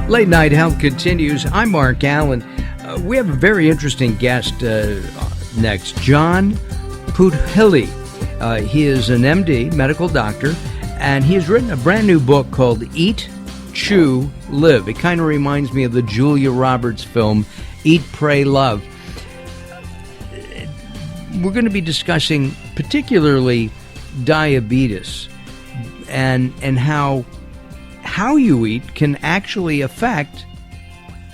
Late Night Health continues. I'm Mark Alyn. We have a very interesting guest next, John Poothullil. He is an MD, medical doctor, and he has written a brand new book called Eat, Chew, Live. It kind of reminds me of the Julia Roberts film, Eat, Pray, Love. We're going to be discussing particularly diabetes and how you eat can actually affect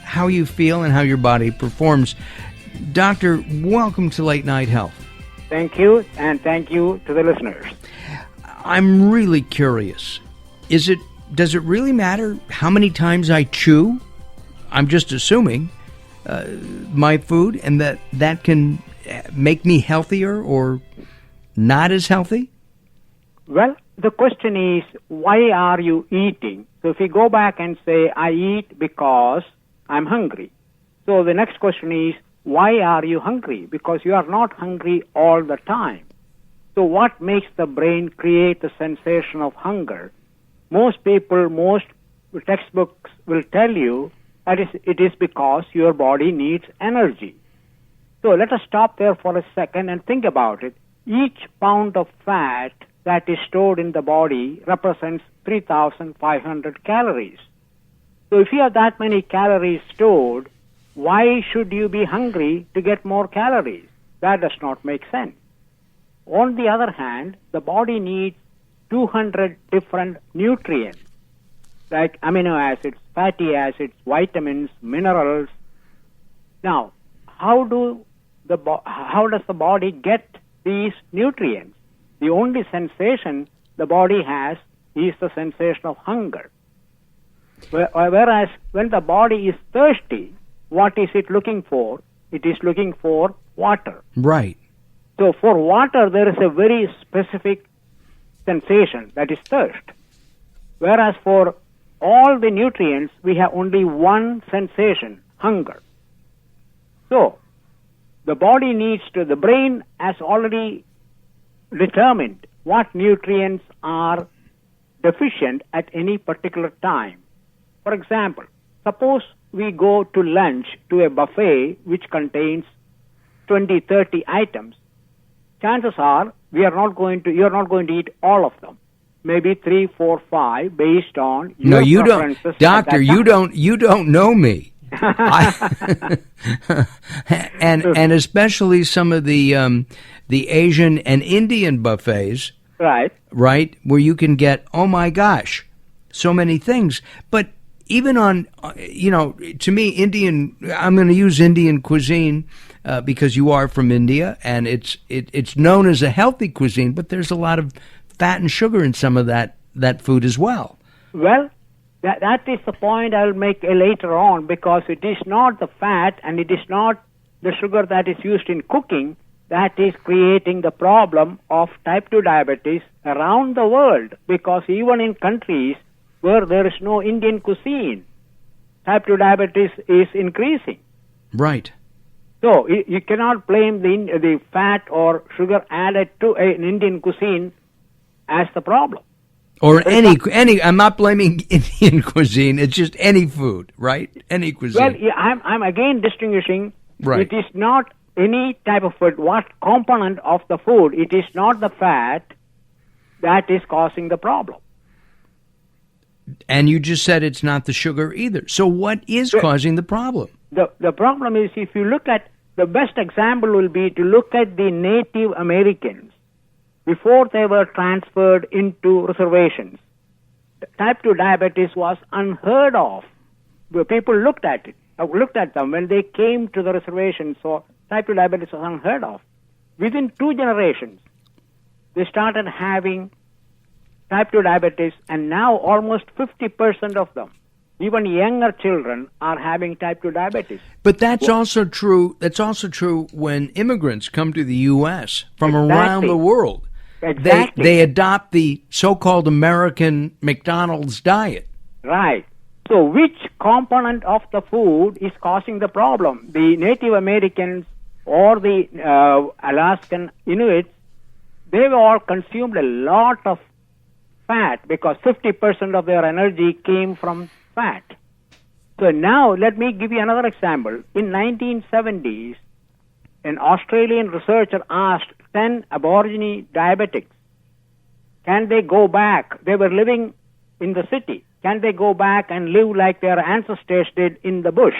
how you feel and how your body performs. Doctor, welcome to Late Night Health. Thank you, and thank you to the listeners. I'm really curious. Does it really matter how many times I chew? I'm just assuming my food, and that can make me healthier or not as healthy? Well, the question is, why are you eating? So if you go back and say, I eat because I'm hungry. So the next question is, why are you hungry? Because you are not hungry all the time. So what makes the brain create the sensation of hunger? Most textbooks will tell you that it is because your body needs energy. So let us stop there for a second and think about it. Each pound of fat that is stored in the body represents 3,500 calories. So if you have that many calories stored, why should you be hungry to get more calories? That does not make sense. On the other hand, the body needs 200 different nutrients, like amino acids, fatty acids, vitamins, minerals. Now, how does the body get these nutrients? The only sensation the body has is the sensation of hunger. Whereas when the body is thirsty, what is it looking for? It is looking for water. Right. So for water, there is a very specific sensation, that is thirst. Whereas for all the nutrients, we have only one sensation, hunger. So the brain has already determined what nutrients are deficient at any particular time. For example, suppose we go to lunch to a buffet which contains 20, 30 items. Chances are you're not going to eat all of them. Maybe 3, 4, 5 based on your preferences. No, you don't, doctor. You don't know me. and especially some of the Asian and Indian buffets, right, where you can get, oh my gosh, so many things. But even on, to me, I'm going to use Indian cuisine because you are from India, and it's known as a healthy cuisine, but there's a lot of fat and sugar in some of that food as well. Well, that is the point I'll make later on, because it is not the fat and it is not the sugar that is used in cooking that is creating the problem of type 2 diabetes around the world, because even in countries where there is no Indian cuisine, type 2 diabetes is increasing. Right. So you cannot blame the fat or sugar added to an Indian cuisine as the problem. Or any. I'm not blaming Indian cuisine. It's just any food, right? Any cuisine. Well, yeah, I'm again distinguishing. Right. It is not any type of food. What component of the food? It is not the fat that is causing the problem. And you just said it's not the sugar either. So what is causing the problem? The problem is, if you look at, the best example will be to look at the Native Americans before they were transferred into reservations. Type 2 diabetes was unheard of. People looked at them when they came to the reservations, so type 2 diabetes was unheard of. Within 2 generations, they started having type 2 diabetes, and now almost 50% of them, even younger children, are having type 2 diabetes. But that's also true. That's also true when immigrants come to the U.S. from around the world. Exactly. They adopt the so-called American McDonald's diet. Right. So which component of the food is causing the problem? The Native Americans or the Alaskan Inuits, they've all consumed a lot of fat because 50% of their energy came from fat. So now let me give you another example. In 1970s, an Australian researcher asked 10 Aborigine diabetics, can they go back? They were living in the city. Can they go back and live like their ancestors did in the bush?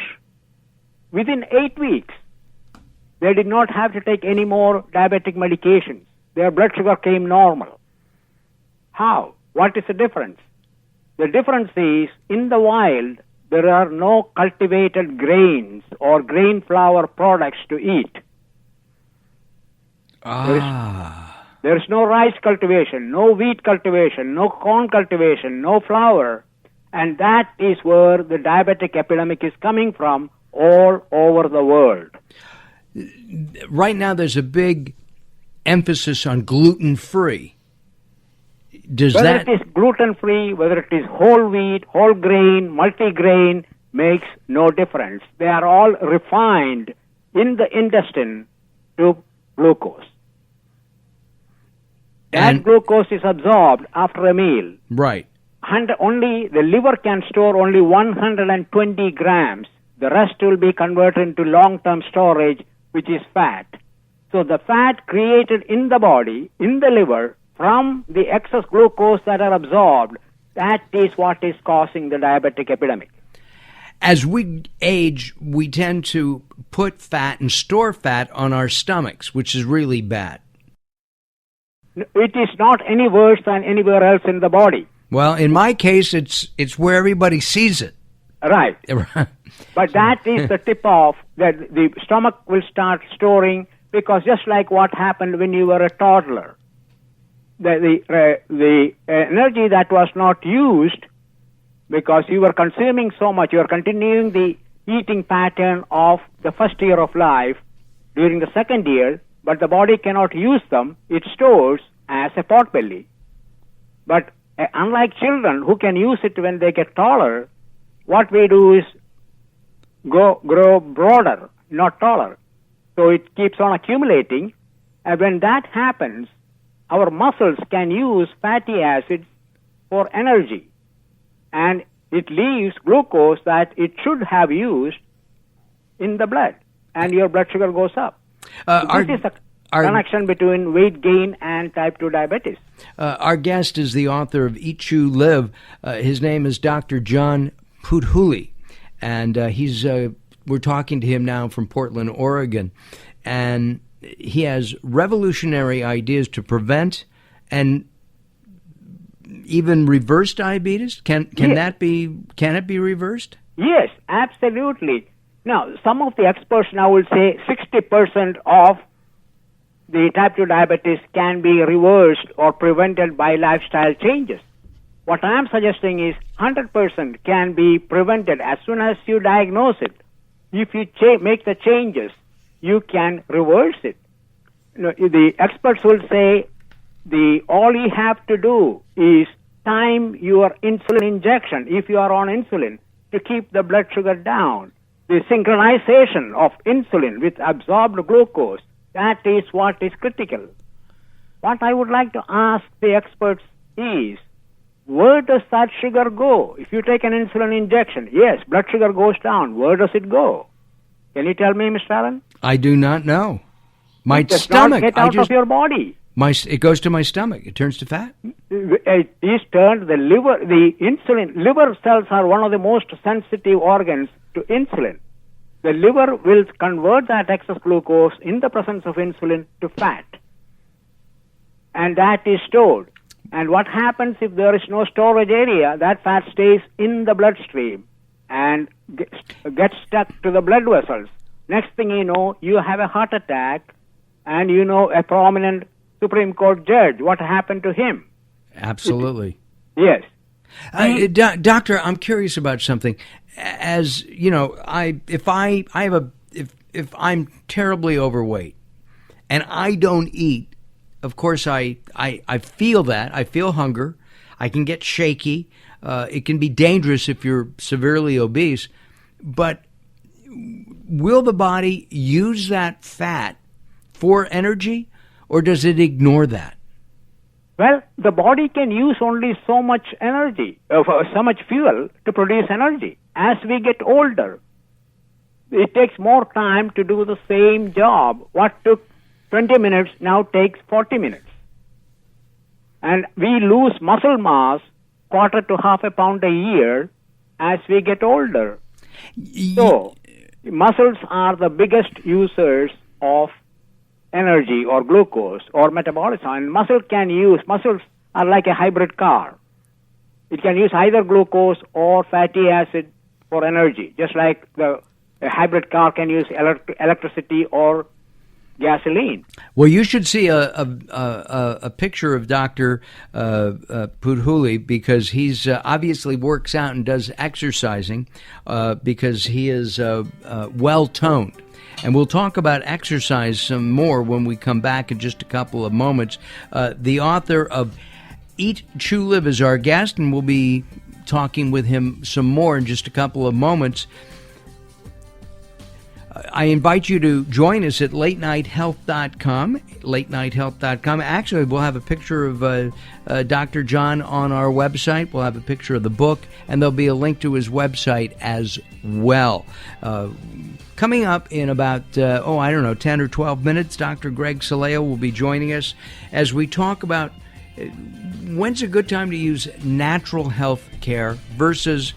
Within 8 weeks, they did not have to take any more diabetic medications. Their blood sugar came normal. How? What is the difference? The difference is, in the wild, there are no cultivated grains or grain flour products to eat. There is no rice cultivation, no wheat cultivation, no corn cultivation, no flour. And that is where the diabetic epidemic is coming from all over the world. Right now there's a big emphasis on gluten-free. Whether it is gluten-free, whether it is whole wheat, whole grain, multigrain, makes no difference. They are all refined in the intestine to glucose. That glucose is absorbed after a meal. Right. And only the liver can store only 120 grams. The rest will be converted into long-term storage, which is fat. So the fat created in the body, in the liver, from the excess glucose that are absorbed, that is what is causing the diabetic epidemic. As we age, we tend to put fat and store fat on our stomachs, which is really bad. It is not any worse than anywhere else in the body. Well, in my case, it's where everybody sees it. Right. But that is the tip off, that the stomach will start storing, because just like what happened when you were a toddler, the energy that was not used because you were consuming so much, you are continuing the eating pattern of the first year of life during the second year, but the body cannot use them. It stores as a potbelly. But unlike children who can use it when they get taller, what we do is grow broader, not taller. So it keeps on accumulating, and when that happens, our muscles can use fatty acids for energy, and it leaves glucose that it should have used in the blood, and your blood sugar goes up. This is the connection between weight gain and type 2 diabetes. Our guest is the author of Eat, Chew, Live. His name is Dr. John Poothullil, and we're talking to him now from Portland, Oregon, and he has revolutionary ideas to prevent and even reverse diabetes. Can it be reversed? Yes, absolutely. Now, some of the experts now will say 60% of the type 2 diabetes can be reversed or prevented by lifestyle changes. What I am suggesting is 100% can be prevented as soon as you diagnose it. If you make the changes, you can reverse it. The experts will say all you have to do is time your insulin injection, if you are on insulin, to keep the blood sugar down. The synchronization of insulin with absorbed glucose, that is what is critical. What I would like to ask the experts is, where does that sugar go? If you take an insulin injection, yes, blood sugar goes down. Where does it go? Can you tell me, Mr. Alyn? I do not know. My it does stomach. Not get out of your body. It goes to my stomach. It turns to fat. It is turned the liver. The insulin liver cells are one of the most sensitive organs to insulin. The liver will convert that excess glucose in the presence of insulin to fat, and that is stored. And what happens if there is no storage area? That fat stays in the bloodstream and gets stuck to the blood vessels. Next thing you know, you have a heart attack, and you know a prominent Supreme Court judge. What happened to him? Absolutely. Yes. Doctor, I'm curious about something. As you know, if I'm terribly overweight and I don't eat, of course I feel that. I feel hunger. I can get shaky. It can be dangerous if you're severely obese. But will the body use that fat for energy, or does it ignore that? Well, the body can use only so much energy, so much fuel to produce energy. As we get older, it takes more time to do the same job. What took 20 minutes now takes 40 minutes. And we lose muscle mass quarter to half a pound a year as we get older. So, muscles are the biggest users of energy or glucose or metabolism. And muscles are like a hybrid car. It can use either glucose or fatty acid for energy, just like a hybrid car can use electricity or gasoline. Well, you should see a picture of Dr. Poothullil, because he's obviously works out and does exercising because he is well-toned. And we'll talk about exercise some more when we come back in just a couple of moments. The author of Eat, Chew, Live is our guest, and we'll be talking with him some more in just a couple of moments. I invite you to join us at latenighthealth.com, latenighthealth.com. Actually, we'll have a picture of Dr. John on our website. We'll have a picture of the book, and there'll be a link to his website as well. Coming up in about, 10 or 12 minutes, Dr. Greg Saleo will be joining us as we talk about when's a good time to use natural health care versus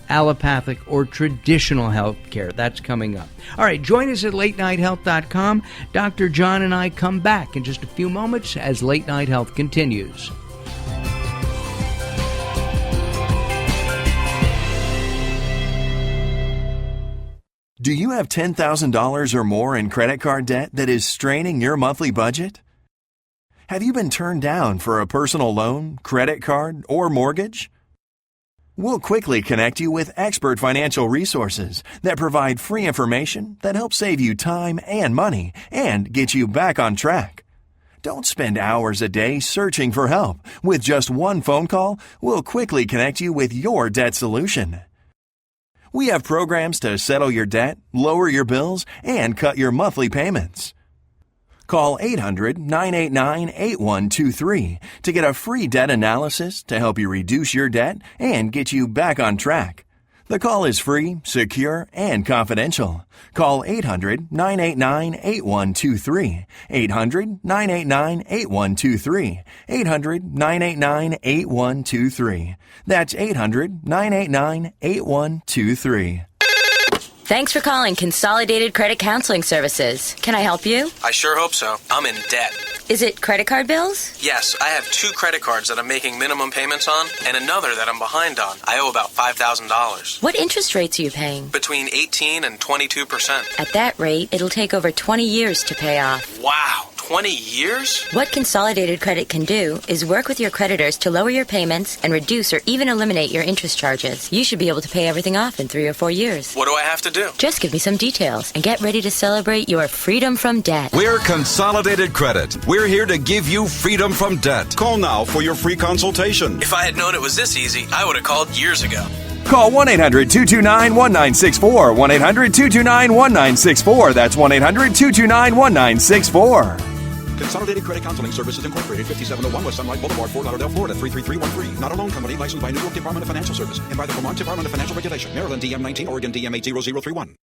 allopathic or traditional health care. That's coming up. All right, join us at latenighthealth.com. Dr. John and I come back in just a few moments as Late Night Health continues. Do you have $10,000 or more in credit card debt that is straining your monthly budget? Have you been turned down for a personal loan, credit card, or mortgage? We'll quickly connect you with expert financial resources that provide free information that helps save you time and money and get you back on track. Don't spend hours a day searching for help. With just one phone call, we'll quickly connect you with your debt solution. We have programs to settle your debt, lower your bills, and cut your monthly payments. Call 800-989-8123 to get a free debt analysis to help you reduce your debt and get you back on track. The call is free, secure, and confidential. Call 800-989-8123. 800-989-8123. 800-989-8123. That's 800-989-8123. Thanks for calling Consolidated Credit Counseling Services. Can I help you? I sure hope so. I'm in debt. Is it credit card bills? Yes, I have 2 credit cards that I'm making minimum payments on and another that I'm behind on. I owe about $5,000. What interest rates are you paying? Between 18 and 22%. At that rate, it'll take over 20 years to pay off. Wow, 20 years? What Consolidated Credit can do is work with your creditors to lower your payments and reduce or even eliminate your interest charges. You should be able to pay everything off in 3 or 4 years. What do I have to do? Just give me some details and get ready to celebrate your freedom from debt. We're Consolidated Credit. We're here to give you freedom from debt. Call now for your free consultation. If I had known it was this easy, I would have called years ago. Call 1-800-229-1964. 1-800-229-1964. That's 1-800-229-1964. Consolidated Credit Counseling Services Incorporated, 5701 West Sunlight Boulevard, Fort Lauderdale, Florida, 33313. Not a loan company licensed by New York Department of Financial Services and by the Vermont Department of Financial Regulation. Maryland DM 19, Oregon DM 80031.